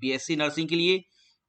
BSc nursing के लिए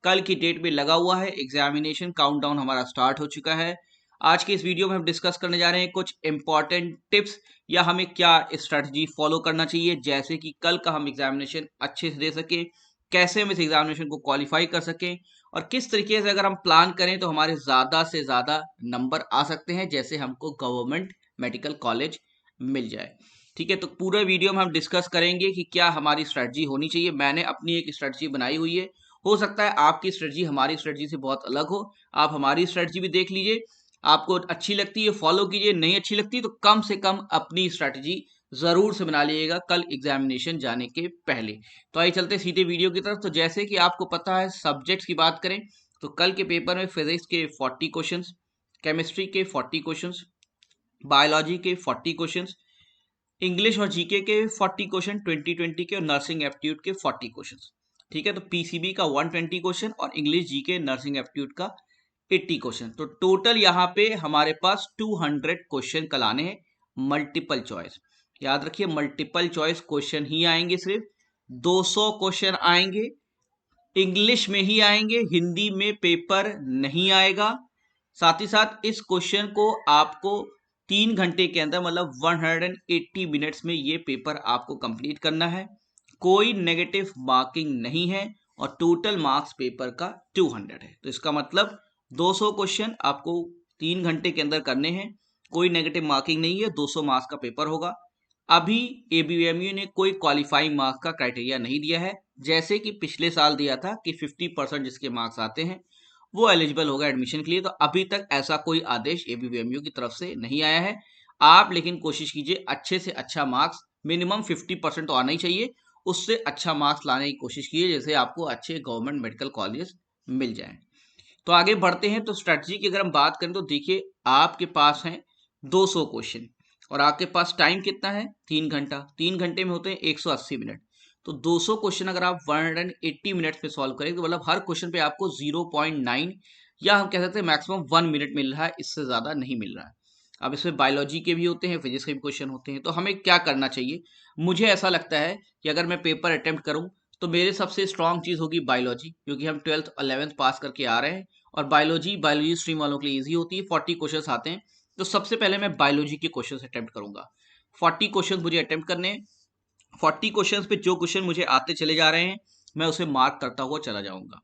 कल की डेट में लगा हुआ है। एग्जामिनेशन काउंटडाउन हमारा स्टार्ट हो चुका है। आज के इस वीडियो में हम डिस्कस करने जा रहे हैं कुछ इंपॉर्टेंट टिप्स या हमें क्या स्ट्रेटजी फॉलो करना चाहिए जैसे कि कल का हम एग्जामिनेशन अच्छे से दे सके, कैसे हम इस एग्जामिनेशन को क्वालिफाई कर सकें और किस तरीके से अगर हम प्लान करें तो हमारे ज़्यादा से ज़्यादा नंबर आ सकते हैं, जैसे हमको गवर्नमेंट मेडिकल कॉलेज मिल जाए। ठीक है, तो पूरे वीडियो में हम डिस्कस करेंगे कि क्या हमारी स्ट्रेटजी होनी चाहिए। मैंने अपनी एक स्ट्रेटजी बनाई हुई है, हो सकता है आपकी स्ट्रेटजी हमारी स्ट्रेटजी से बहुत अलग हो। आप हमारी स्ट्रेटजी भी देख लीजिए, आपको अच्छी लगती है फॉलो कीजिए, नहीं अच्छी लगती तो कम से कम अपनी स्ट्रेटजी जरूर से बना लीजिएगा कल एग्जामिनेशन जाने के पहले। तो आइए चलते सीधे वीडियो की तरफ। तो जैसे कि आपको पता है, सब्जेक्ट्स की बात करें तो कल के पेपर में फिजिक्स के 40 क्वेश्चंस, केमिस्ट्री के 40 क्वेश्चंस, बायोलॉजी के 40 क्वेश्चंस, इंग्लिश और जीके के 40 क्वेश्चन 2020 के और नर्सिंग एप्टीट्यूड के 40 क्वेश्चंस। ठीक है, तो पीसीबी का 120 क्वेश्चन और इंग्लिश जीके नर्सिंग एप्टीट्यूड का 80 क्वेश्चन। तो टोटल यहाँ पे हमारे पास 200 क्वेश्चन कल आने हैं मल्टीपल चॉइस। याद रखिए, मल्टीपल चॉइस क्वेश्चन ही आएंगे, सिर्फ 200 क्वेश्चन आएंगे, इंग्लिश में ही आएंगे, हिंदी में पेपर नहीं आएगा। साथ ही साथ इस क्वेश्चन को आपको 3 घंटे के अंदर मतलब 180 मिनट्स में ये पेपर आपको कंप्लीट करना है। कोई नेगेटिव मार्किंग नहीं है और टोटल मार्क्स पेपर का 200 है। तो इसका मतलब 200 क्वेश्चन आपको 3 घंटे के अंदर करने हैं, कोई नेगेटिव मार्किंग नहीं है, 200 मार्क्स का पेपर होगा। अभी एबीएमयू ने कोई क्वालिफाइंग मार्क्स का क्राइटेरिया नहीं दिया है, जैसे कि पिछले साल दिया था कि 50% जिसके मार्क्स आते हैं वो एलिजिबल होगा एडमिशन के लिए। तो अभी तक ऐसा कोई आदेश एबीवीएमयू की तरफ से नहीं आया है। आप लेकिन कोशिश कीजिए अच्छे से अच्छा मार्क्स, मिनिमम 50% तो आना ही चाहिए, उससे अच्छा मार्क्स लाने की कोशिश कीजिए जैसे आपको अच्छे गवर्नमेंट मेडिकल कॉलेज मिल जाए। तो आगे बढ़ते हैं। तो स्ट्रेटजी की अगर हम बात करें तो देखिए, आपके पास है 200 क्वेश्चन और आपके पास टाइम कितना है, 3 घंटा। 3 घंटे में होते हैं 180 मिनट। तो 200 क्वेश्चन अगर आप 180 मिनट्स में सॉल्व करें तो मतलब हर क्वेश्चन पे आपको 0.9 या हम कह सकते हैं मैक्सिमम 1 मिनट मिल रहा है, इससे ज्यादा नहीं मिल रहा है। अब इसमें बायोलॉजी के भी होते हैं, फिजिक्स के भी क्वेश्चन होते हैं। तो हमें क्या करना चाहिए, मुझे ऐसा लगता है कि अगर मैं पेपर अटेम्प्ट करूं तो मेरे सबसे स्ट्रांग चीज होगी बायोलॉजी, क्योंकि हम 12th 11th पास करके आ रहे हैं और बायोलॉजी स्ट्रीम वालों के लिए इजी होती है। 40 क्वेश्चन आते हैं, तो सबसे पहले मैं बायोलॉजी के क्वेश्चन अटेम्प्ट करूंगा। 40 क्वेश्चन मुझे अटेम्प्ट करने हैं। 40 क्वेश्चंस पे जो क्वेश्चन मुझे आते चले जा रहे हैं मैं उसे मार्क करता हुआ चला जाऊंगा।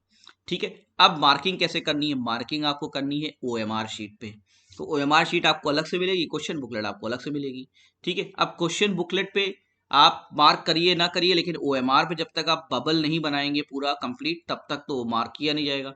ठीक है, अब मार्किंग कैसे करनी है, मार्किंग आपको करनी है ओएमआर शीट पे। तो ओएमआर शीट आपको अलग से मिलेगी, क्वेश्चन बुकलेट आपको अलग से मिलेगी। ठीक है, अब क्वेश्चन बुकलेट पे आप मार्क करिए ना करिए, लेकिन ओएमआर पे जब तक आप बबल नहीं बनाएंगे पूरा कंप्लीट तब तक तो मार्क किया नहीं जाएगा।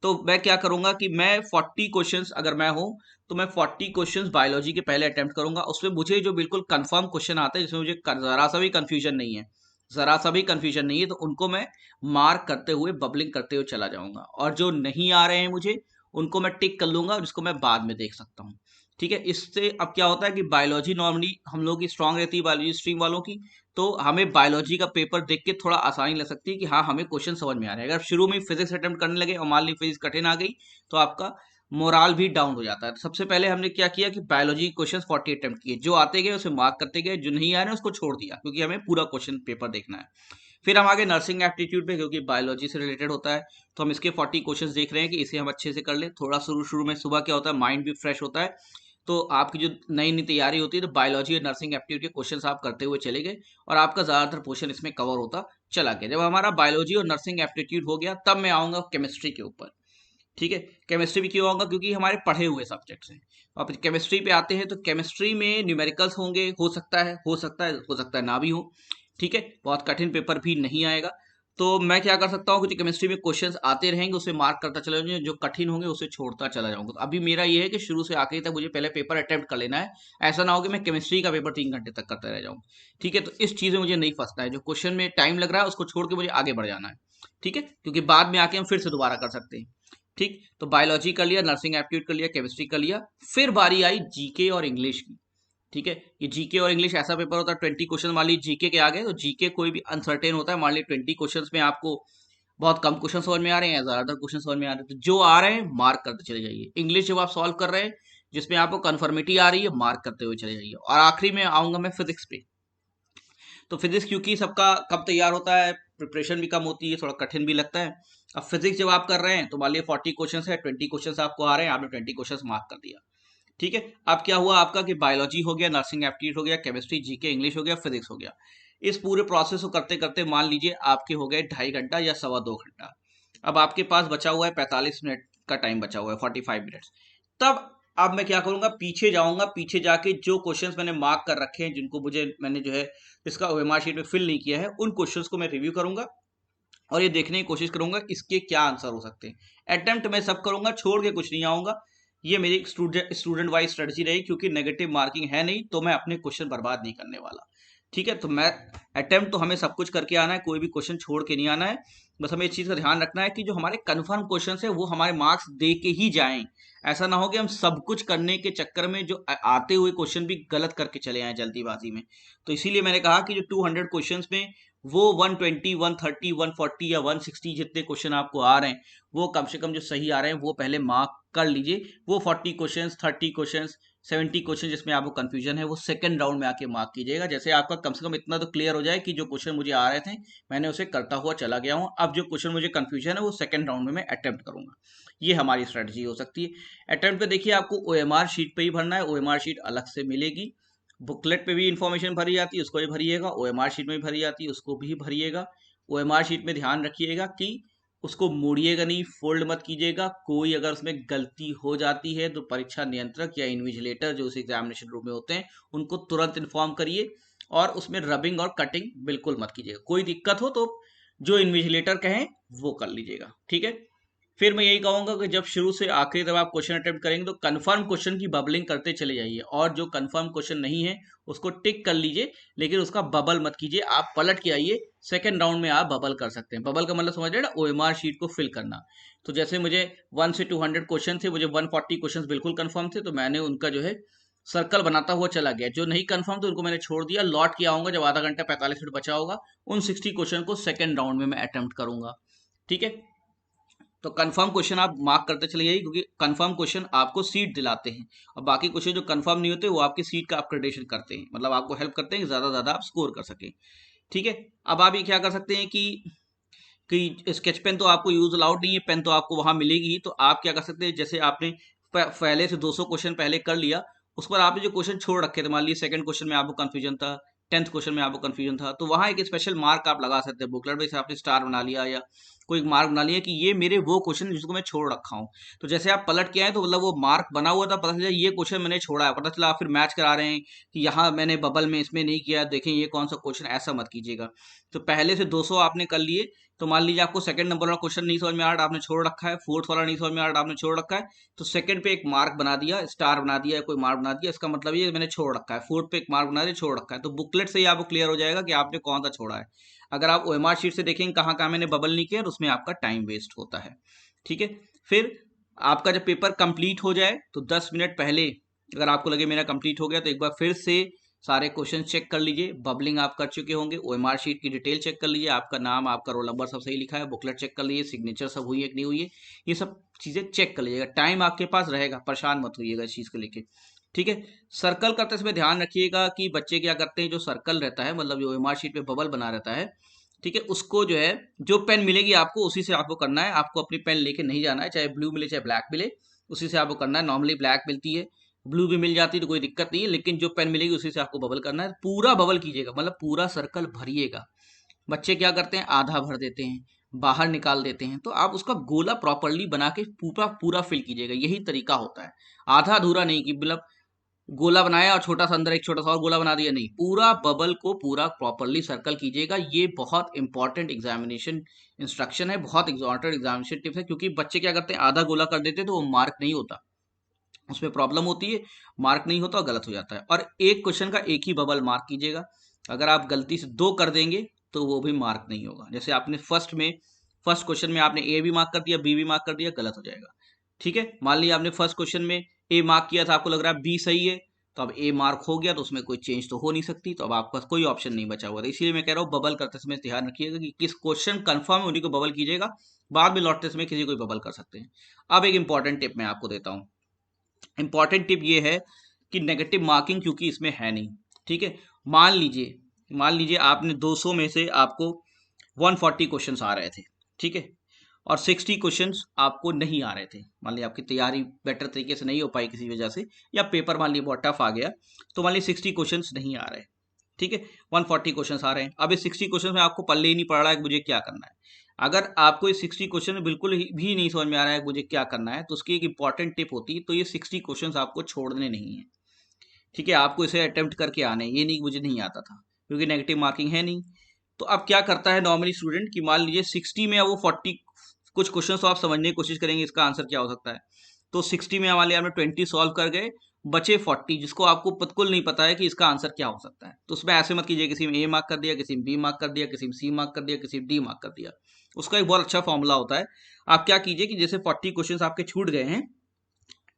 तो मैं क्या करूंगा कि मैं 40 क्वेश्चंस अगर मैं हूं तो मैं 40 क्वेश्चंस बायोलॉजी के पहले अटेम्प्ट करूंगा। उसमें मुझे जो बिल्कुल कंफर्म क्वेश्चन आता है जिसमें मुझे जरा सा भी कंफ्यूजन नहीं है, जरा सा भी कंफ्यूजन नहीं है, तो उनको मैं मार्क करते हुए बबलिंग करते हुए चला जाऊंगा। और जो नहीं आ रहे हैं मुझे उनको मैं टिक कर लूंगा, जिसको मैं बाद में देख सकता हूँ। ठीक है, इससे अब क्या होता है कि बायोलॉजी नॉर्मली हम लोग की स्ट्रांग रहती है, बायोलॉजी स्ट्रीम वालों की। तो हमें बायोलॉजी का पेपर देख के थोड़ा आसानी लग सकती है कि हाँ हमें क्वेश्चन समझ में आ रहा है। अगर शुरू में फिजिक्स अटेम्प्ट करने लगे और मान ली फिजिक्स कठिन आ गई तो आपका मोराल भी डाउन हो जाता है। तो सबसे पहले हमने क्या किया कि बायोलॉजी क्वेश्चन 40 अटेम्प्ट किए, जो आते गए उसे मार्क करते गए, जो नहीं आ रहे उसको छोड़ दिया क्योंकि हमें पूरा क्वेश्चन पेपर देखना है। फिर हम आगे नर्सिंग एप्टीट्यूड पे, क्योंकि बायोलॉजी से रिलेटेड होता है तो हम इसके 40 क्वेश्चंस देख रहे हैं कि इसे हम अच्छे से कर ले। थोड़ा शुरू शुरू में सुबह क्या होता है, माइंड भी फ्रेश होता है, तो आपकी जो नई नई तैयारी होती है तो बायोलॉजी और नर्सिंग एप्टीट्यूड के क्वेश्चंस आप करते हुए चले गए और आपका ज्यादातर पोर्शन इसमें कवर होता चला गया। जब हमारा बायोलॉजी और नर्सिंग एप्टीट्यूड हो गया तब मैं आऊंगा केमिस्ट्री के ऊपर। ठीक है, केमिस्ट्री भी क्यों आऊंगा, क्योंकि हमारे पढ़े हुए सब्जेक्ट्स हैं। अब केमिस्ट्री पे आते हैं तो केमिस्ट्री में न्यूमेरिकल्स होंगे, हो सकता है ना भी हो। ठीक है, बहुत कठिन पेपर भी नहीं आएगा। तो मैं क्या कर सकता हूँ, क्योंकि केमिस्ट्री में क्वेश्चंस आते रहेंगे उसे मार्क करता चला जाऊंगा, जो कठिन होंगे उसे छोड़ता चला जाऊंगा। तो अभी मेरा ये है कि शुरू से आखिरी तक मुझे पहले पेपर अटेम्प्ट कर लेना है। ऐसा ना हो कि मैं केमिस्ट्री का पेपर 3 घंटे तक करता रह जाऊँ। ठीक है, तो इस चीज में मुझे नहीं फंसना है, जो क्वेश्चन में टाइम लग रहा है उसको छोड़ के मुझे आगे बढ़ जाना है। ठीक है, क्योंकि बाद में आके हम फिर से दोबारा कर सकते हैं। ठीक, तो बायोलॉजी कर लिया, नर्सिंग एप्टीट्यूड कर लिया, केमिस्ट्री कर लिया। फिर बारी आई जीके और इंग्लिश की। ठीक है, ये जीके और इंग्लिश ऐसा पेपर होता है 20 क्वेश्चन। मान लीजिए जीके के आ गए तो जीके कोई भी अनसर्टेन होता है। मान लीजिए 20 क्वेश्चन में आपको बहुत कम क्वेश्चन समझ में आ रहे हैं या ज्यादातर क्वेश्चन समझ में आ रहे हैं, तो जो आ रहे हैं मार्क करते चले जाइए। इंग्लिश जब आप सॉल्व कर रहे हैं जिसमें आपको कन्फर्मिटी आ रही है, मार्क करते हुए चले जाइए। और आखिरी में आऊंगा मैं फिजिक्स पे। तो फिजिक्स क्योंकि सबका कब तैयार होता है, प्रिपरेशन भी कम होती है, थोड़ा कठिन भी लगता है। अब फिजिक्स जब आप कर रहे हैं तो मान लीजिए 40 क्वेश्चन है, 20 क्वेश्चन आपको आ रहे हैं, आपने 20 क्वेश्चन मार्क कर दिया, ठीक है। अब क्या हुआ आपका कि बायोलॉजी हो गया, नर्सिंग एप्टीट्यूड हो गया, केमिस्ट्री, जीके, इंग्लिश हो गया, फिजिक्स हो गया। इस पूरे प्रोसेस को करते करते मान लीजिए आपके हो गए 2.5 घंटा या 2.25 घंटा। अब आपके पास बचा हुआ है 45 मिनट का टाइम बचा हुआ है, 45 मिनट्स। तब अब मैं क्या करूंगा, पीछे जाऊंगा, पीछे जाके जो क्वेश्चंस मैंने मार्क कर रखे हैं, जिनको मुझे मैंने जो है इसका ओएमआर शीट में फिल नहीं किया है, उन क्वेश्चंस को मैं रिव्यू करूंगा और ये देखने की कोशिश करूंगा इसके क्या आंसर हो सकते हैं। अटेम्प्ट मैं सब करूंगा, छोड़ के कुछ नहीं आऊंगा। ये मेरी स्टूडेंट वाइज स्ट्रेटजी रही, क्योंकि नेगेटिव मार्किंग है नहीं तो मैं अपने क्वेश्चन बर्बाद नहीं करने वाला, ठीक है। तो मैं अटेम्प्ट तो हमें सब कुछ करके आना है, कोई भी क्वेश्चन छोड़ के नहीं आना है। बस हमें इस चीज का ध्यान रखना है कि जो हमारे कंफर्म क्वेश्चन है वो हमारे मार्क्स दे के ही जाएं। ऐसा ना हो कि हम सब कुछ करने के चक्कर में जो आते हुए क्वेश्चन भी गलत करके चले आए जल्दीबाजी में। तो इसीलिए मैंने कहा कि जो 200 क्वेश्चन में वो 120, 130, 140 या 160 जितने क्वेश्चन आपको आ रहे हैं, वो कम से कम जो सही आ रहे हैं वो पहले मार्क कर लीजिए। वो 40 क्वेश्चन, 30 क्वेश्चन, 70 क्वेश्चन जिसमें आपको कंफ्यूजन है, वो सेकंड राउंड में आके मार्क कीजिएगा। जैसे आपका कम से कम इतना तो क्लियर हो जाए कि जो क्वेश्चन मुझे आ रहे थे मैंने उसे करता हुआ चला गया हूँ, अब जो क्वेश्चन मुझे कंफ्यूजन है वो सेकंड राउंड में मैं अटेम्प्ट करूंगा। ये हमारी स्ट्रेटजी हो सकती है। अटेम्प्ट पे देखिए आपको ओएमआर शीट पे ही भरना है, ओएमआर शीट अलग से मिलेगी। बुकलेट पे भी इंफॉर्मेशन भरी जाती है, उसको भी भरिएगा, ओएमआर शीट में भी भरी जाती है, उसको भी भरिएगा। ओएमआर शीट में ध्यान रखिएगा कि उसको मोड़िएगा नहीं, फोल्ड मत कीजिएगा। कोई अगर उसमें गलती हो जाती है तो परीक्षा नियंत्रक या इन्विजिलेटर जो उस एग्जामिनेशन रूम में होते हैं उनको तुरंत इन्फॉर्म करिए, और उसमें रबिंग और कटिंग बिल्कुल मत कीजिएगा। कोई दिक्कत हो तो जो इन्विजिलेटर कहें वो कर लीजिएगा, ठीक है। फिर मैं यही कहूंगा कि जब शुरू से आखिरी तक आप क्वेश्चन अटेम्प्ट करेंगे तो कंफर्म क्वेश्चन की बबलिंग करते चले जाइए, और जो कंफर्म क्वेश्चन नहीं है उसको टिक कर लीजिए, लेकिन उसका बबल मत कीजिए। आप पलट के आइए, सेकंड राउंड में आप बबल कर सकते हैं। बबल का मतलब समझ रहे हैं ना, ओएमआर शीट को फिल करना। तो जैसे मुझे 1 से 200 क्वेश्चन थे, मुझे 140 क्वेश्चन बिल्कुल कंफर्म थे, तो मैंने उनका जो है सर्कल बनाता हुआ चला गया। जो नहीं कंफर्म थे उनको मैंने छोड़ दिया, लौट के आऊंगा जब आधा घंटा 45 मिनट बचा होगा, उन 60 क्वेश्चन को सेकंड राउंड में मैं अटेम्प्ट करूंगा, ठीक है। तो कंफर्म क्वेश्चन आप मार्क करते चले जाइए, क्योंकि कंफर्म क्वेश्चन आपको सीट दिलाते हैं, और बाकी क्वेश्चन जो कंफर्म नहीं होते वो आपकी सीट का अपग्रेडेशन करते हैं, मतलब आपको हेल्प करते हैं कि ज्यादा आप स्कोर कर सकें, ठीक है। अब आप ये क्या कर सकते हैं कि स्केच पेन तो आपको यूज अलाउड नहीं है, पेन तो आपको वहां मिलेगी ही। तो आप क्या कर सकते हैं, जैसे आपने पहले से 200 क्वेश्चन पहले कर लिया, उस पर आपने जो क्वेश्चन छोड़ रखे थे, मान लीजिए सेकंड क्वेश्चन में आपको कंफ्यूजन था, 10th क्वेश्चन में आपको कंफ्यूजन था, तो वहां एक स्पेशल मार्क आप लगा सकते हैं बुकलेट में, जैसे आपने स्टार बना लिया या कोई मार्क बना लिया कि ये मेरे वो क्वेश्चन जिसको मैं छोड़ रखा हूँ। तो जैसे आप पलट के आए तो मतलब वो मार्क बना हुआ था, पता चला ये क्वेश्चन मैंने छोड़ा है, पता चला आप फिर मैच करा रहे हैं कि यहाँ मैंने बबल में इसमें नहीं किया, देखें ये कौन सा क्वेश्चन, ऐसा मत कीजिएगा। तो पहले से 200 आपने कर लिए, तो मान लीजिए आपको सेकंड नंबर वाला क्वेश्चन नहीं समझ में आ रहा, आपने छोड़ रखा है, फोर्थ वाला नहीं समझ में आ रहा, आपने छोड़ रखा है, तो सेकंड पे एक मार्क बना दिया, स्टार बना दिया या कोई मार्क बना दिया, इसका मतलब ये मैंने छोड़ रखा है। फोर्थ पे एक मार्क बना दिया, छोड़ रखा है, तो बुकलेट से ही आपको क्लियर हो जाएगा कि आपने कौन सा छोड़ा है। अगर आप ओएमआर शीट से देखेंगे कहाँ कहाँ मैंने बबल नहीं किया, तो उसमें आपका टाइम वेस्ट होता है, ठीक है। फिर आपका जब पेपर कंप्लीट हो जाए तो 10 मिनट पहले अगर आपको लगे मेरा कंप्लीट हो गया, तो एक बार फिर से सारे क्वेश्चन चेक कर लीजिए। बबलिंग आप कर चुके होंगे, ओएमआर शीट की डिटेल चेक कर लीजिए, आपका नाम, आपका रोल नंबर सब सही लिखा है, बुकलेट चेक कर लीजिए, सिग्नेचर सब हुई है कि नहीं हुई है, ये सब चीजें चेक कर लीजिएगा। टाइम आपके पास रहेगा, परेशान मत होइएगा इस चीज को लेके, ठीक है। सर्कल करते समय ध्यान रखिएगा कि बच्चे क्या करते हैं, जो सर्कल रहता है मतलब जो ओएमआर शीट पे बबल बना रहता है, ठीक है, उसको जो है जो पेन मिलेगी आपको उसी से आपको करना है। आपको अपनी पेन लेके नहीं जाना है, चाहे ब्लू मिले चाहे ब्लैक मिले, उसी से आपको करना है। नॉर्मली ब्लैक मिलती है, ब्लू भी मिल जाती है तो कोई दिक्कत नहीं है, लेकिन जो पेन मिलेगी उसी से आपको बबल करना है। पूरा बबल कीजिएगा, मतलब पूरा सर्कल भरिएगा। बच्चे क्या करते हैं, आधा भर देते हैं, बाहर निकाल देते हैं, तो आप उसका गोला प्रॉपरली बना के पूरा पूरा फिल कीजिएगा, यही तरीका होता है। आधा अधूरा नहीं कि मतलब गोला बनाया और छोटा सा अंदर एक छोटा सा और गोला बना दिया, नहीं, पूरा बबल को पूरा प्रॉपरली सर्कल कीजिएगा। ये बहुत इंपॉर्टेंट एग्जामिनेशन इंस्ट्रक्शन है, बहुत इंपॉर्टेंट एग्जामिनेशन टिप्स है, क्योंकि बच्चे क्या करते हैं, आधा गोला कर देते हैं तो वो मार्क नहीं होता, उसमें प्रॉब्लम होती है, मार्क नहीं होता, गलत हो जाता है। और एक क्वेश्चन का एक ही बबल मार्क कीजिएगा। अगर आप गलती से 2 कर देंगे तो वो भी मार्क नहीं होगा। जैसे आपने फर्स्ट क्वेश्चन में आपने ए भी मार्क कर दिया, बी भी मार्क कर दिया, गलत हो जाएगा, ठीक है। मान लीजिए आपने फर्स्ट क्वेश्चन में ए मार्क किया था, आपको लग रहा है बी सही है, तो अब ए मार्क हो गया तो उसमें कोई चेंज तो हो नहीं सकती, तो अब आपके पास कोई ऑप्शन नहीं बचा हुआ था। इसीलिए मैं कह रहा हूँ बबल करते समय ध्यान रखिएगा कि किस क्वेश्चन कंफर्म है उन्हीं को बबल कीजिएगा, बाद में लौटते समय किसी को बबल कर सकते हैं। अब एक इंपॉर्टेंट टिप मैं आपको देता हूँ। इंपॉर्टेंट टिप ये है कि नेगेटिव मार्किंग क्योंकि इसमें है नहीं, ठीक है। मान लीजिए आपने 200 में से आपको 140 क्वेश्चंस आ रहे थे, ठीक है, और 60 क्वेश्चंस आपको नहीं आ रहे थे। मान लीजिए आपकी तैयारी बेटर तरीके से नहीं हो पाई किसी वजह से, या पेपर मान लीजिए बहुत टफ आ गया, तो मान लीजिए 60 क्वेश्चंस नहीं आ रहे, ठीक है, 140 क्वेश्चंस आ रहे हैं। अब इस 60 क्वेश्चन में आपको पल्ले ही नहीं पड़ रहा है कि मुझे क्या करना है। अगर आपको इस 60 क्वेश्चन में बिल्कुल भी नहीं समझ में आ रहा है कि मुझे क्या करना है, तो उसकी एक इंपॉर्टेंट टिप होती है, तो ये 60 क्वेश्चन आपको छोड़ने नहीं है, ठीक है, आपको इसे अटेम्प्ट करके आने, ये नहीं कि मुझे नहीं आता था, क्योंकि नेगेटिव मार्किंग है नहीं। तो अब क्या करता है नॉर्मली स्टूडेंट कि मान लीजिए 60 में अब वो 40 कुछ क्वेश्चन तो आप समझने की कोशिश करेंगे इसका आंसर क्या हो सकता है, तो 60 में मान लिया आपने 20 सॉल्व कर गए, बचे 40 जिसको आपको बिल्कुल नहीं पता है कि इसका आंसर क्या हो सकता है। तो उसमें ऐसे मत कीजिए किसी में ए मार्क कर दिया, किसी में बी मार्क कर दिया, किसी में सी मार्क कर दिया, किसी में डी मार्क कर दिया। उसका एक बहुत अच्छा फॉर्मूला होता है। आप क्या कीजिए कि जैसे 40 क्वेश्चन आपके छूट गए हैं,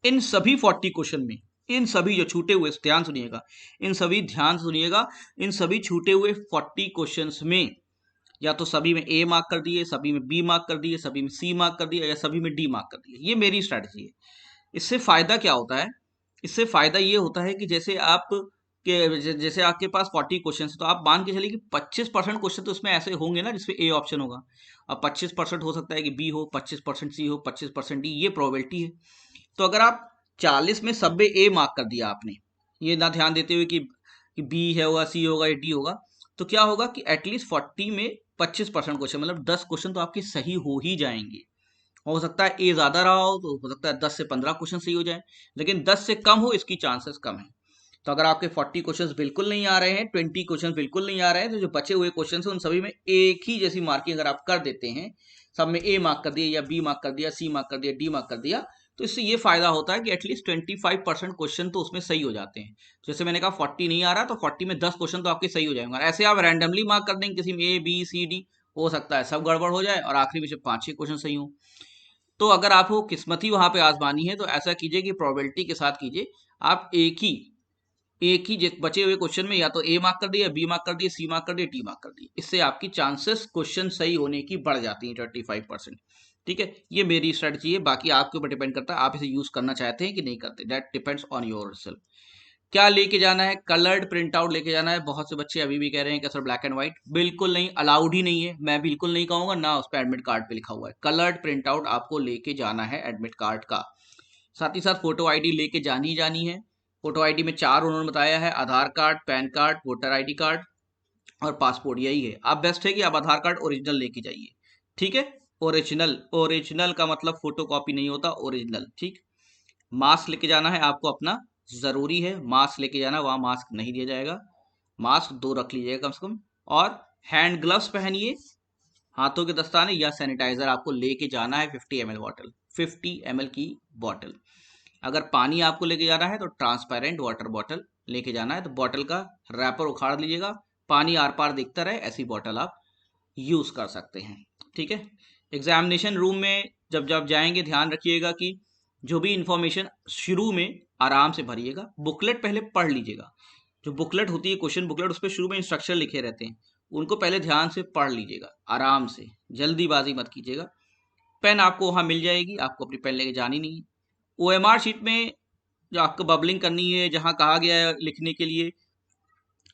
इन सभी 40 क्वेश्चन में, इन सभी जो छूटे हुए, ध्यान सुनिएगा, इन सभी ध्यान सुनिएगा, इन सभी छूटे हुए 40 क्वेश्चंस में या तो सभी में ए मार्क कर दिए, सभी में बी मार्क कर दिए, सभी में सी मार्क कर दिया, या सभी में डी मार्क कर दिए। ये मेरी स्ट्रैटेजी है। इससे फायदा क्या होता है, इससे फायदा ये होता है कि जैसे आप जैसे आपके पास 40 क्वेश्चन है, तो आप मान के चलिए कि 25% क्वेश्चन तो उसमें ऐसे होंगे ना जिसमें ए ऑप्शन होगा। अब 25% हो सकता है कि बी हो, 25% सी हो, 25% डी, ये प्रोबेबिलिटी है। तो अगर आप 40 में सब में ए मार्क कर दिया आपने, ये ना ध्यान देते हुए कि बी है होगा, सी होगा या डी होगा, तो क्या होगा कि एटलीस्ट 40 में 25% क्वेश्चन, मतलब 10 क्वेश्चन तो आपके सही हो ही जाएंगे। हो सकता है ए ज्यादा रहा हो, तो हो सकता है 10 से 15 क्वेश्चन सही हो जाए, लेकिन 10 से कम हो इसकी चांसेस कम है। तो अगर आपके 40 क्वेश्चंस बिल्कुल नहीं आ रहे हैं, 20 क्वेश्चन बिल्कुल नहीं आ रहे हैं, तो जो बचे हुए क्वेश्चन हैं उन सभी में एक ही जैसी मार्किंग अगर आप कर देते हैं, सब में ए मार्क कर दिया या बी मार्क कर दिया, सी मार्क कर दिया, डी मार्क कर दिया, तो इससे ये फायदा होता है कि एटलीस्ट 25% क्वेश्चन तो उसमें सही हो जाते हैं। जैसे मैंने कहा 40 नहीं आ रहा, तो 40 में 10 क्वेश्चन तो आपके सही हो जाएंगे। और ऐसे आप रैंडमली मार्क कर देंगे किसी में ए बी सी डी, हो सकता है सब गड़बड़ हो जाए और आखिरी में से 5-6 क्वेश्चन सही हो। तो अगर आपको किस्मत ही वहां पे आजमानी है, तो ऐसा कीजिए कि प्रोबेबिलिटी के साथ कीजिए। आप एक ही बचे हुए क्वेश्चन में या तो ए मार्क कर दिया, बी मार्क कर दिया, सी मार्क कर दिया, डी मार्क कर दिया। इससे आपकी चांसेस क्वेश्चन सही होने की बढ़ जाती है 35%। ठीक है, ये मेरी स्ट्रेटजी है, बाकी आपके ऊपर डिपेंड करता है आप इसे यूज करना चाहते हैं कि नहीं करते, that depends on your self. क्या लेके जाना है, कलर्ड प्रिंट आउट लेके जाना है। बहुत से बच्चे अभी भी कह रहे हैं कि सर ब्लैक एंड व्हाइट, बिल्कुल नहीं, अलाउड ही नहीं है। मैं बिल्कुल नहीं कहूंगा, ना उस पर एडमिट कार्ड पे लिखा हुआ है। कलर्ड प्रिंट आउट आपको लेके जाना है एडमिट कार्ड का, साथ ही साथ फोटो आईडी लेके जानी ही जानी है। फोटो आईडी में 4 उन्होंने बताया है, Aadhaar card, PAN card, voter ID card और पासपोर्ट, यही है। आप बेस्ट है कि आप आधार कार्ड ओरिजिनल लेके जाइए, ठीक है, ओरिजिनल, ओरिजिनल का मतलब फोटो कॉपी नहीं होता, ओरिजिनल, ठीक। मास्क लेके जाना है आपको अपना, जरूरी है मास्क लेके जाना, वहां मास्क नहीं दिया जाएगा, मास्क 2 रख लीजिएगा कम से कम। और हैंड ग्लव्स पहनिए, हाथों के दस्ताने या सैनिटाइजर आपको लेके जाना है। 50 ml बॉटल, 50 ml की बॉटल। अगर पानी आपको लेके जाना है तो ट्रांसपेरेंट वाटर बॉटल लेके जाना है, तो बॉटल का रैपर उखाड़ लीजिएगा, पानी आर पार दिखता रहे, ऐसी बॉटल आप यूज कर सकते हैं, ठीक है। एग्जामिनेशन रूम में जब जब जाएंगे ध्यान रखिएगा कि जो भी इंफॉर्मेशन शुरू में आराम से भरिएगा, बुकलेट पहले पढ़ लीजिएगा। जो बुकलेट होती है क्वेश्चन बुकलेट, उस पर शुरू में इंस्ट्रक्शन लिखे रहते हैं, उनको पहले ध्यान से पढ़ लीजिएगा, आराम से, जल्दीबाजी मत कीजिएगा। पेन आपको वहां मिल जाएगी, आपको अपनी पेन लेके जानी नहीं है। ओएमआर शीट में जो आपको बबलिंग करनी है, जहां कहा गया है लिखने के लिए,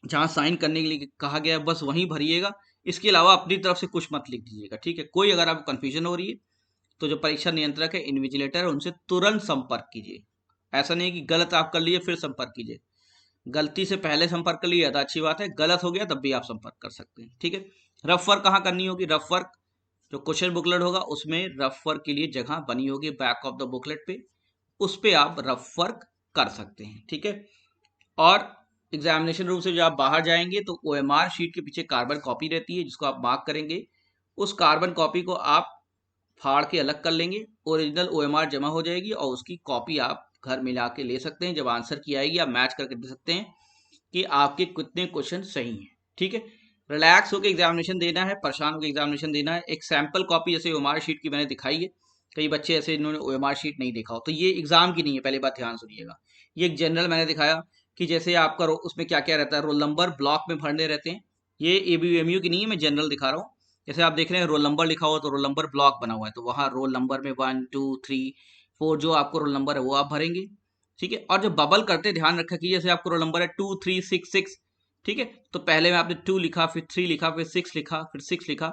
जहां साइन करने के लिए कहा गया है, बस वहीं भरिएगा। इसके अलावा अपनी तरफ से कुछ मत लिख दीजिएगा, ठीक है। कोई अगर आपको कंफ्यूजन हो रही है, तो जो परीक्षा नियंत्रक है, इन्विजिलेटर है, उनसे तुरंत संपर्क कीजिए। ऐसा नहीं है कि गलत आप कर लिए फिर संपर्क कीजिए, गलती से पहले संपर्क कर लिया तो अच्छी बात है, गलत हो गया तब भी आप संपर्क कर सकते हैं, ठीक है। रफ वर्क कहाँ करनी होगी, रफ वर्क जो क्वेश्चन बुकलेट होगा उसमें रफ वर्क के लिए जगह बनी होगी बैक ऑफ द बुकलेट पे, उस पे आप रफ वर्क कर सकते हैं, ठीक है। और एग्जामिनेशन रूम से जब आप बाहर जाएंगे तो ओएमआर शीट के पीछे कार्बन कॉपी रहती है जिसको आप मार्क करेंगे, उस कार्बन कॉपी को आप फाड़ के अलग कर लेंगे, ओरिजिनल ओएमआर जमा हो जाएगी और उसकी कॉपी आप घर में ला के ले सकते हैं। जब आंसर की आएगी आप मैच करके दे सकते हैं कि आपके कितने क्वेश्चन सही हैं, ठीक है। रिलैक्स होकर एग्जामिनेशन देना है, परेशान होकर एग्जामिनेशन देना है। एक सैंपल कॉपी जैसे ओएमआर शीट की मैंने दिखाई है, कई बच्चे ऐसे इन्होंने ओएमआर शीट नहीं देखा हो, तो ये एग्जाम की नहीं है, पहले बात ध्यान सुनिएगा। ये एक जनरल मैंने दिखाया कि जैसे आपका उसमें क्या क्या रहता है, रोल नंबर ब्लॉक में भरने रहते हैं। ये एबीएमयू की नहीं है, मैं जनरल दिखा रहा हूँ। जैसे आप देख रहे हैं रोल नंबर लिखा हुआ, तो रोल नंबर ब्लॉक बना हुआ है, तो वहां रोल नंबर में 1 2 3 4 जो आपको रोल नंबर है वो आप भरेंगे, ठीक है। और जो बबल करते ध्यान रखा कि जैसे आपको रोल नंबर है 2 3 6 6, ठीक है, तो पहले में आपने 2 लिखा, फिर 3 लिखा, फिर 6 लिखा, फिर 6 लिखा,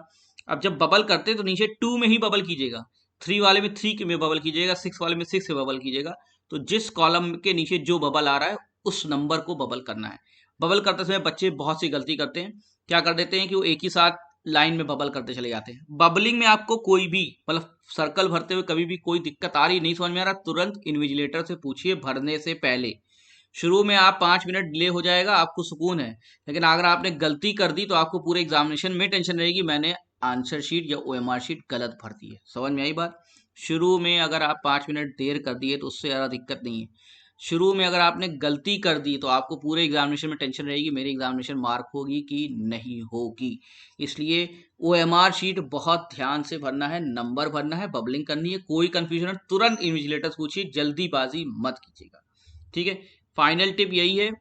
अब जब बबल करते हैं तो नीचे 2 में ही बबल कीजिएगा, 3 वाले में 3 में बबल कीजिएगा, 6 वाले में 6 में बबल कीजिएगा। तो जिस कॉलम के नीचे जो बबल आ रहा है उस नंबर को बबल करना है। बबल करते समय बच्चे बहुत सी गलती करते हैं, क्या कर देते हैं कि वो एक ही साथ लाइन में बबल करते चले जाते हैं। बबलिंग में आपको कोई भी मतलब सर्कल भरते हुए कभी भी कोई दिक्कत आ रही, नहीं समझ में आ रहा, तुरंत इन्विजिलेटर से पूछिए भरने से पहले। शुरू में आप 5 मिनट डिले हो जाएगा, आपको सुकून है, लेकिन अगर आपने गलती कर दी तो आपको पूरे एग्जामिनेशन में टेंशन रहेगी, मैंने आंसर शीट या ओएमआर शीट गलत भर दी है। समझ में आई बात? शुरू में अगर आप 5 मिनट देर कर दिए तो उससे ज़्यादा दिक्कत नहीं है। शुरू में अगर आपने गलती कर दी तो आपको पूरे एग्जामिनेशन में टेंशन रहेगी, मेरी एग्जामिनेशन मार्क होगी कि नहीं होगी। इसलिए ओएमआर शीट बहुत ध्यान से भरना है, नंबर भरना है, बबलिंग करनी है। कोई कंफ्यूजन है तुरंत इन्विजिलेटर पूछिए, जल्दीबाजी मत कीजिएगा। ठीक है, फाइनल टिप यही है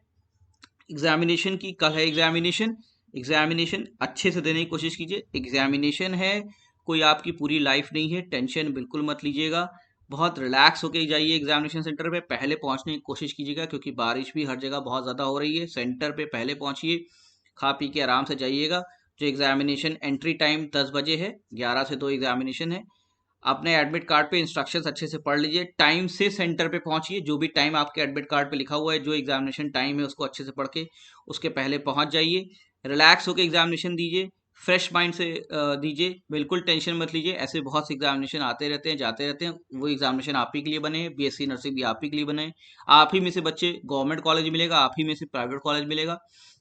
एग्जामिनेशन की। कल है एग्जामिनेशन, एग्जामिनेशन अच्छे से देने की कोशिश कीजिए। एग्जामिनेशन है, कोई आपकी पूरी लाइफ नहीं है, टेंशन बिल्कुल मत लीजिएगा। बहुत रिलैक्स होके जाइए एग्जामिनेशन सेंटर पे, पहले पहुंचने की कोशिश कीजिएगा क्योंकि बारिश भी हर जगह बहुत ज़्यादा हो रही है। सेंटर पे पहले पहुंचिए, खा पी के आराम से जाइएगा। जो एग्जामिनेशन एंट्री टाइम 10 बजे है, 11 से 2 एग्जामिनेशन है। अपने एडमिट कार्ड पे इंस्ट्रक्शंस अच्छे से पढ़ लीजिए, टाइम से सेंटर पे पहुंचिए। जो भी टाइम आपके एडमिट कार्ड पे लिखा हुआ है, जो एग्जामिनेशन टाइम है, उसको अच्छे से पढ़ के उसके पहले पहुंच जाइए। रिलैक्स होकर एग्जामिनेशन दीजिए, फ्रेश माइंड से दीजिए, बिल्कुल टेंशन मत लीजिए। ऐसे बहुत से एग्जामिनेशन आते रहते हैं, जाते रहते हैं, वो एग्जामिनेशन आप ही के लिए बने हैं। बीएससी नर्सिंग भी आप ही के लिए बने हैं। आप ही में से बच्चे गवर्नमेंट कॉलेज मिलेगा, आप ही में से प्राइवेट कॉलेज मिलेगा।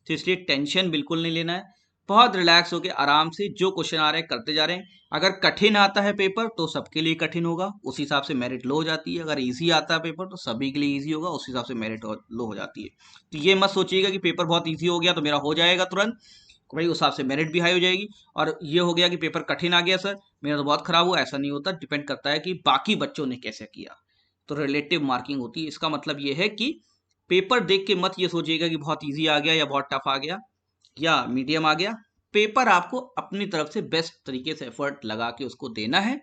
तो इसलिए टेंशन बिल्कुल नहीं लेना है, बहुत रिलैक्स होकर आराम से जो क्वेश्चन आ रहे हैं करते जा रहे हैं। अगर कठिन आता है पेपर तो सबके लिए कठिन होगा, उस हिसाब से मेरिट लो हो जाती है। अगर इजी आता है पेपर तो सभी के लिए इजी होगा, उस हिसाब से मेरिट लो हो जाती है। तो ये मत सोचिएगा कि पेपर बहुत इजी हो गया तो मेरा हो जाएगा तुरंत, भाई उस हिसाब से मेरिट भी हाई हो जाएगी। और ये हो गया कि पेपर कठिन आ गया सर, मेरा तो बहुत खराब हुआ, ऐसा नहीं होता। डिपेंड करता है कि बाकी बच्चों ने कैसे किया, तो रिलेटिव मार्किंग होती है। इसका मतलब ये है कि पेपर देख के मत ये सोचिएगा कि बहुत ईजी आ गया या बहुत टफ आ गया या मीडियम आ गया। पेपर आपको अपनी तरफ से बेस्ट तरीके से एफर्ट लगा के उसको देना है,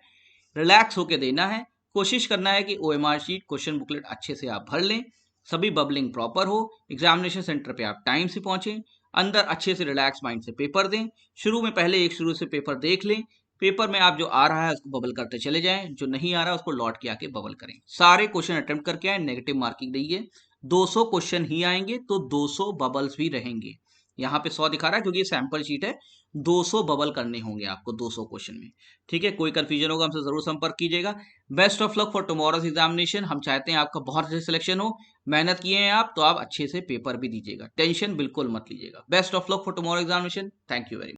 रिलैक्स होके देना है। कोशिश करना है कि ओएमआर शीट क्वेश्चन बुकलेट अच्छे से आप भर लें, सभी बबलिंग प्रॉपर हो, एग्जामिनेशन सेंटर पे आप टाइम से पहुंचें, अंदर अच्छे से रिलैक्स माइंड से पेपर दें। शुरू में पहले एक शुरू से पेपर देख लें, पेपर में आप जो आ रहा है उसको बबल करते चले जाएं, जो नहीं आ रहा है उसको लौट के आके बबल करें। सारे क्वेश्चन अटेम्प्ट करके आए, नेगेटिव मार्किंग दीजिए। 200 क्वेश्चन ही आएंगे तो 200 बबल्स भी रहेंगे। यहाँ पे 100 दिखा रहा है क्योंकि ये सैंपल शीट है। 200 बबल करने होंगे आपको 200 क्वेश्चन में। ठीक है, कोई कंफ्यूजन होगा हमसे जरूर संपर्क कीजिएगा। Best of luck for tomorrow's examination. हम चाहते हैं आपका बहुत अच्छे सिलेक्शन हो, मेहनत किए हैं आप तो आप अच्छे से पेपर भी दीजिएगा, टेंशन बिल्कुल मत लीजिएगा। Best of luck for tomorrow examination. Thank you very much.